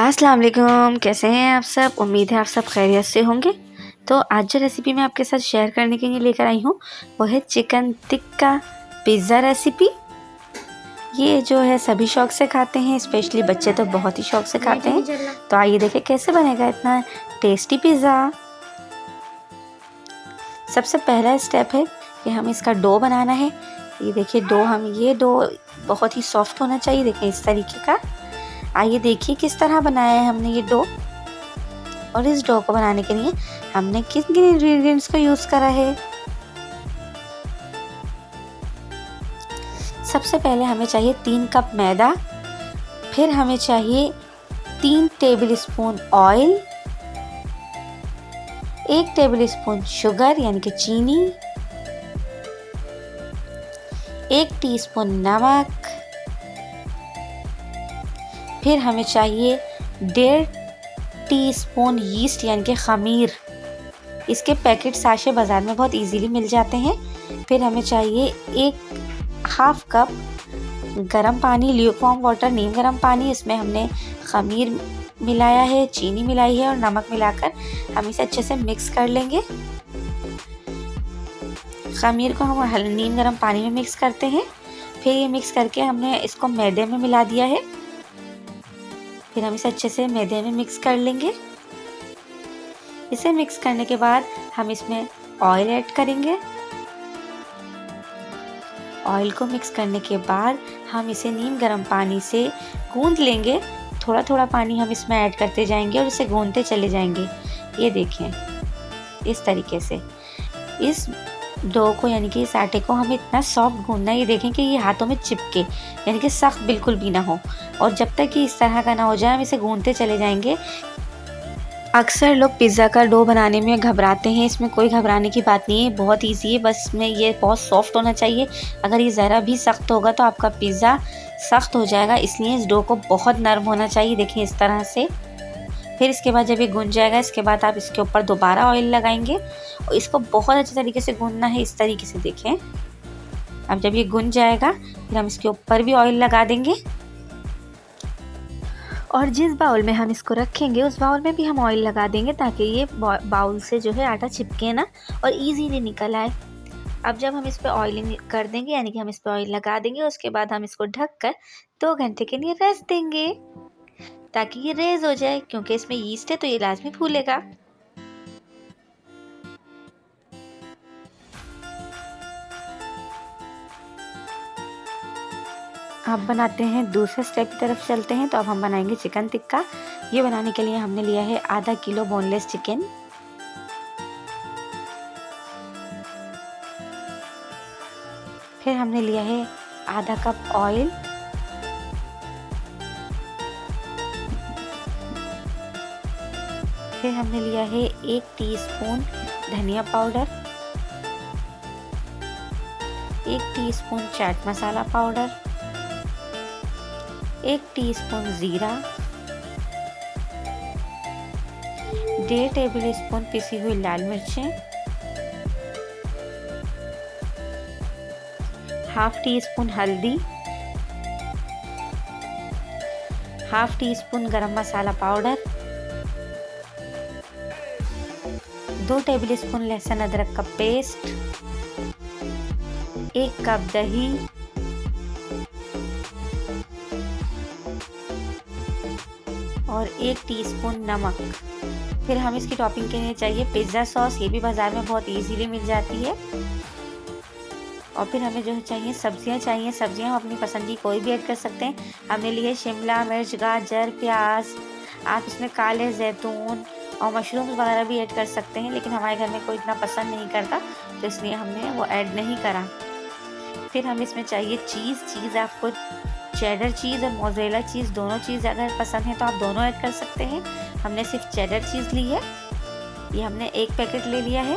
अस्सलाम वालेकुम, कैसे हैं आप सब। उम्मीद है आप सब खैरियत से होंगे। तो आज जो रेसिपी मैं आपके साथ शेयर करने के लिए लेकर आई हूँ वो है चिकन टिक्का पिज़्ज़ा रेसिपी। ये जो है सभी शौक़ से खाते हैं, स्पेशली बच्चे तो बहुत ही शौक़ से खाते हैं। तो आइए देखें कैसे बनेगा इतना टेस्टी पिज़्ज़ा। सबसे पहला स्टेप है कि हम इसका डो बनाना है। ये देखिए ये डो बहुत ही सॉफ्ट होना चाहिए। देखें इस तरीके का। आइए देखिए किस तरह बनाया है हमने ये डो। और इस डो को बनाने के लिए हमने किन किन इंग्रेडिएंट्स का यूज़ करा है। सबसे पहले हमें चाहिए 3 कप मैदा, फिर हमें चाहिए 3 टेबलस्पून ऑयल, 1 टेबलस्पून शुगर यानी कि चीनी, 1 टीस्पून नमक, फिर हमें चाहिए 1.5 टीस्पून यीस्ट यानी कि खमीर। इसके पैकेट साशे बाज़ार में बहुत इजीली मिल जाते हैं। फिर हमें चाहिए 1/2 कप गरम पानी, ल्यूकवार्म वाटर, नीम गरम पानी। इसमें हमने खमीर मिलाया है, चीनी मिलाई है और नमक मिलाकर हम इसे अच्छे से मिक्स कर लेंगे। खमीर को हम नीम गरम पानी में मिक्स करते हैं। फिर ये मिक्स करके हमने इसको मैदे में मिला दिया है। फिर हम इसे अच्छे से मैदे में मिक्स कर लेंगे। इसे मिक्स करने के बाद हम इसमें ऑयल ऐड करेंगे। ऑयल को मिक्स करने के बाद हम इसे नीम गर्म पानी से गूंद लेंगे। थोड़ा थोड़ा पानी हम इसमें ऐड करते जाएंगे और इसे गूंदते चले जाएंगे। ये देखें इस तरीके से। इस डो को यानी कि इस आटे को हमें इतना सॉफ्ट गूंदना है, ये देखें कि ये हाथों में चिपके, यानी कि सख्त बिल्कुल भी ना हो। और जब तक कि इस तरह का ना हो जाए हम इसे गूंदते चले जाएंगे। अक्सर लोग पिज़्ज़ा का डो बनाने में घबराते हैं। इसमें कोई घबराने की बात नहीं है, बहुत ईजी है। बस इसमें ये बहुत सॉफ्ट होना चाहिए। अगर ये ज़रा भी सख्त होगा तो आपका पिज़्ज़ा सख्त हो जाएगा, इसलिए इस डो को बहुत नरम होना चाहिए। देखिए इस तरह से। फिर इसके बाद जब ये गूंद जाएगा, इसके बाद आप इसके ऊपर दोबारा ऑयल लगाएंगे और इसको बहुत अच्छे तरीके से गूंदना है। इस तरीके से देखें। अब जब ये गूंद जाएगा फिर हम इसके ऊपर भी ऑयल लगा देंगे और जिस बाउल में हम इसको रखेंगे उस बाउल में भी हम ऑयल लगा देंगे, ताकि ये बाउल से जो है आटा चिपके ना और इजीली निकल आए। अब जब हम इस पर ऑयलिंग कर देंगे, यानी कि हम इस पर ऑयल लगा देंगे, उसके बाद हम इसको ढककर 2 घंटे के लिए रेस्ट देंगे ताकि ये रेज हो जाए, क्योंकि इसमें यीस्ट है तो ये लाजमी फूलेगा। अब बनाते हैं दूसरे स्टेप की तरफ चलते हैं। तो अब हम बनाएंगे चिकन टिक्का। ये बनाने के लिए हमने लिया है आधा किलो बोनलेस चिकन। फिर हमने लिया है आधा कप ऑयल, फिर हमने लिया है 1 टीस्पून धनिया powder, 1 teaspoon chaat masala powder, 1 teaspoon जीरा, 1.5 टेबलस्पून पिसी हुई लाल मिर्चें, 1/2 टीस्पून हल्दी, 1/2 टीस्पून गरम मसाला पाउडर, 2 टेबलस्पून लहसुन अदरक का पेस्ट, 1 कप दही, और 1 टीस्पून नमक। फिर हम इसकी टॉपिंग के लिए चाहिए पिज़्ज़ा सॉस। ये भी बाज़ार में बहुत इजीली मिल जाती है। और फिर हमें जो चाहिए सब्जियां चाहिए। सब्जियां हम अपनी पसंद की कोई भी ऐड कर सकते हैं। हमने लिए शिमला मिर्च, गाजर, प्याज। आप इसमें काले जैतून और मशरूम वगैरह भी ऐड कर सकते हैं, लेकिन हमारे घर में कोई इतना पसंद नहीं करता तो इसलिए हमने वो ऐड नहीं करा। फिर हमें इसमें चाहिए चीज़ आपको चेडर चीज़ और मोज़रेला चीज़, दोनों चीज़ अगर पसंद है तो आप दोनों ऐड कर सकते हैं। हमने सिर्फ चेडर चीज़ ली है। ये हमने 1 पैकेट ले लिया है।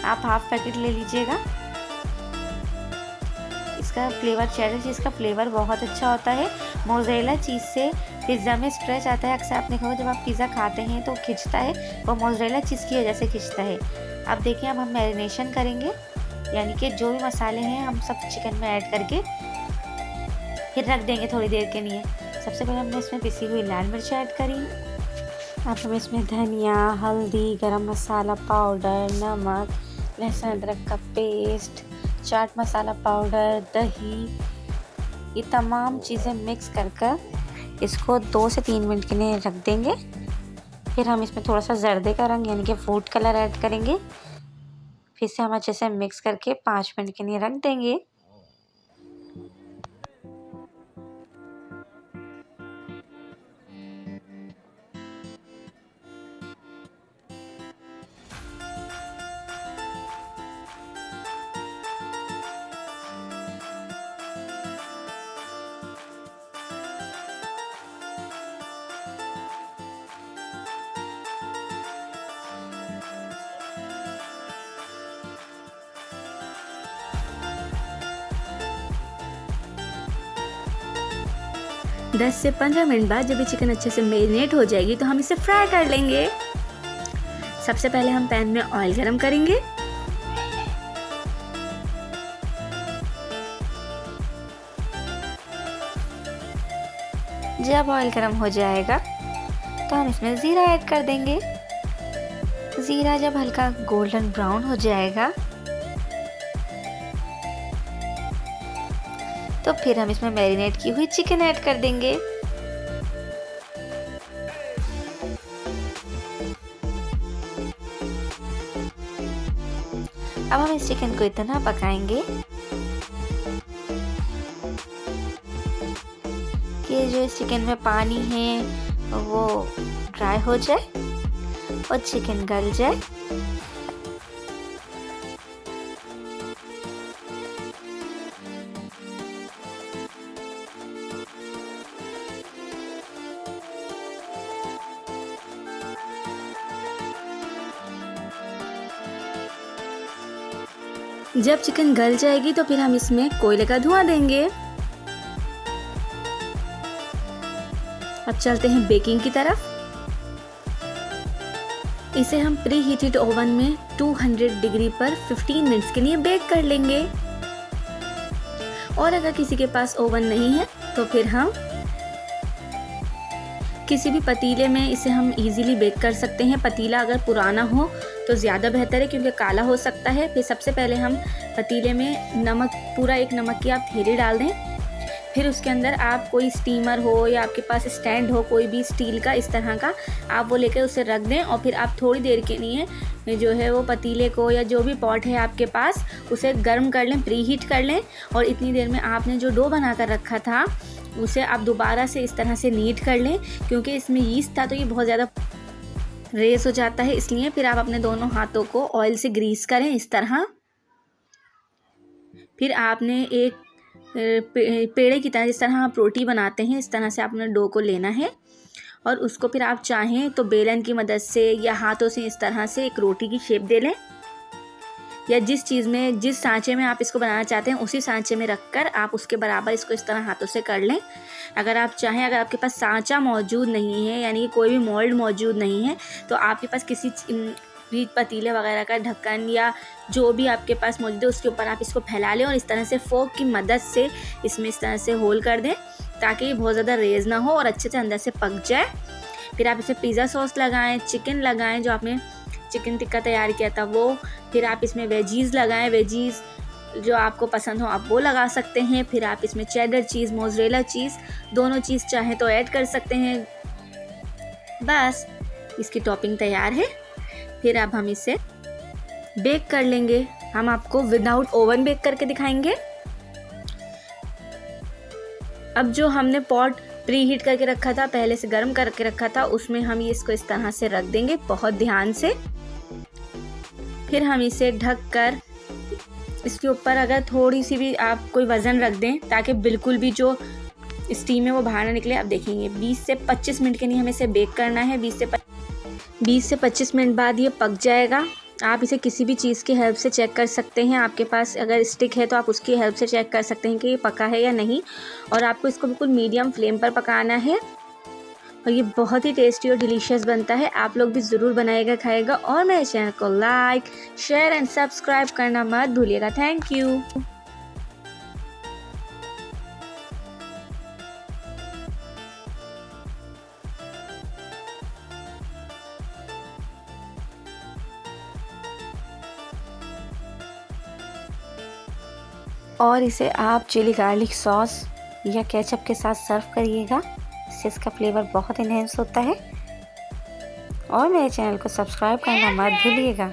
आप 1/2 पैकेट ले लीजिएगा। इसका फ्लेवर, चेडर चीज़ का फ्लेवर बहुत अच्छा होता है। मोज़रेला चीज़ से पिज़्ज़ा में स्ट्रेच आता है। अक्सर आपने कहा जब आप पिज़्ज़ा खाते हैं तो खिंचता है, वो मोज़रेला चीज़ की वजह से खिंचता है। अब देखिए अब हम मैरिनेशन करेंगे, यानी कि जो भी मसाले हैं हम सब चिकन में ऐड करके फिर रख देंगे थोड़ी देर के लिए। सबसे पहले हमने इसमें पिसी हुई लाल मिर्च ऐड करी। अब हम इसमें धनिया, हल्दी, गरम मसाला पाउडर, नमक, लहसुन अदरक का पेस्ट, चाट मसाला पाउडर, दही, ये तमाम चीज़ें मिक्स कर इसको 2 से 3 मिनट के लिए रख देंगे। फिर हम इसमें थोड़ा सा जर्दे का रंग यानी कि फूड कलर ऐड करेंगे। फिर से हम अच्छे से मिक्स करके 5 मिनट के लिए रख देंगे। 10 से 15 मिनट बाद जब ये चिकन अच्छे से मैरिनेट हो जाएगी तो हम इसे फ्राई कर लेंगे। सबसे पहले हम पैन में ऑयल गरम करेंगे। जब ऑयल गरम हो जाएगा तो हम इसमें ज़ीरा ऐड कर देंगे। ज़ीरा जब हल्का गोल्डन ब्राउन हो जाएगा तो फिर हम इसमें मैरिनेट की हुई चिकन ऐड कर देंगे। अब हम इस चिकन को इतना पकाएंगे कि जो इस चिकन में पानी है वो ड्राई हो जाए और चिकन गल जाए। जब चिकन गल जाएगी तो फिर हम इसमें कोयले का धुआं देंगे। अब चलते हैं बेकिंग की तरफ। इसे हम प्री हीटेड ओवन में 200 डिग्री पर 15 मिनट्स के लिए बेक कर लेंगे। और अगर किसी के पास ओवन नहीं है तो फिर हम किसी भी पतीले में इसे हम इजीली बेक कर सकते हैं। पतीला अगर पुराना हो तो ज़्यादा बेहतर है क्योंकि काला हो सकता है। फिर सबसे पहले हम पतीले में नमक, पूरा एक नमक की आप थैली डाल दें। फिर उसके अंदर आप कोई स्टीमर हो या आपके पास स्टैंड हो कोई भी स्टील का इस तरह का, आप वो लेकर उसे रख दें और फिर आप थोड़ी देर के लिए जो है वो पतीले को या जो भी पॉट है आपके पास उसे गर्म कर लें, प्री हीट कर लें। और इतनी देर में आपने जो डो बना कर रखा था उसे आप दोबारा से इस तरह से नीट कर लें। क्योंकि इसमें यीस्ट था तो ये बहुत ज़्यादा रेस हो जाता है, इसलिए फिर आप अपने दोनों हाथों को ऑयल से ग्रीस करें इस तरह। फिर आपने एक पेड़े की तरह, जिस तरह आप रोटी बनाते हैं इस तरह से आपने डो को लेना है और उसको फिर आप चाहें तो बेलन की मदद से या हाथों से इस तरह से एक रोटी की शेप दे लें। या जिस चीज़ में, जिस सांचे में आप इसको बनाना चाहते हैं उसी सांचे में रखकर आप उसके बराबर इसको इस तरह हाथों से कर लें। अगर आप चाहें, अगर आपके पास सांचा मौजूद नहीं है यानी कि कोई भी मोल्ड मौजूद नहीं है तो आपके पास किसी भी पतीले वगैरह का ढक्कन या जो भी आपके पास मौजूद है उसके ऊपर आप इसको फैला लें और इस तरह से फोक की मदद से इसमें इस तरह से होल कर दें ताकि ये बहुत ज़्यादा रेज ना हो और अच्छे से अंदर से पक जाए। फिर आप इसे पिज़्ज़ा सॉस लगाएं, चिकन लगाएं, जो आपने चिकन टिक्का तैयार किया था वो। फिर आप इसमें वेजीज़ लगाएं, वेजीज़ जो आपको पसंद हो आप वो लगा सकते हैं। फिर आप इसमें चेडर चीज़, मोज़रेला चीज़, दोनों चीज़ चाहें तो ऐड कर सकते हैं। बस इसकी टॉपिंग तैयार है। फिर अब हम इसे बेक कर लेंगे। हम आपको विदाउट ओवन बेक करके दिखाएंगे। अब जो हमने पॉट प्री हीट करके रखा था, पहले से गर्म करके रखा था, उसमें हम इसको इस तरह से रख देंगे बहुत ध्यान से। फिर हम इसे ढक कर इसके ऊपर अगर थोड़ी सी भी आप कोई वज़न रख दें ताकि बिल्कुल भी जो स्टीम है वो बाहर ना निकले। आप देखेंगे 20 से 25 मिनट के लिए हमें इसे बेक करना है। 20 से 25 मिनट बाद ये पक जाएगा। आप इसे किसी भी चीज़ की हेल्प से चेक कर सकते हैं। आपके पास अगर स्टिक है तो आप उसकी हेल्प से चेक कर सकते हैं कि ये पका है या नहीं। और आपको इसको बिल्कुल मीडियम फ्लेम पर पकाना है और ये बहुत ही टेस्टी और डिलीशियस बनता है। आप लोग भी ज़रूर बनाइएगा, खाइएगा और मेरे चैनल को लाइक, शेयर एंड सब्सक्राइब करना मत भूलिएगा। Thank you. और इसे आप चिली गार्लिक सॉस या केचप के साथ सर्व करिएगा। इससे इसका फ्लेवर बहुत इन्हेंस होता है। और मेरे चैनल को सब्सक्राइब करना मत भूलिएगा।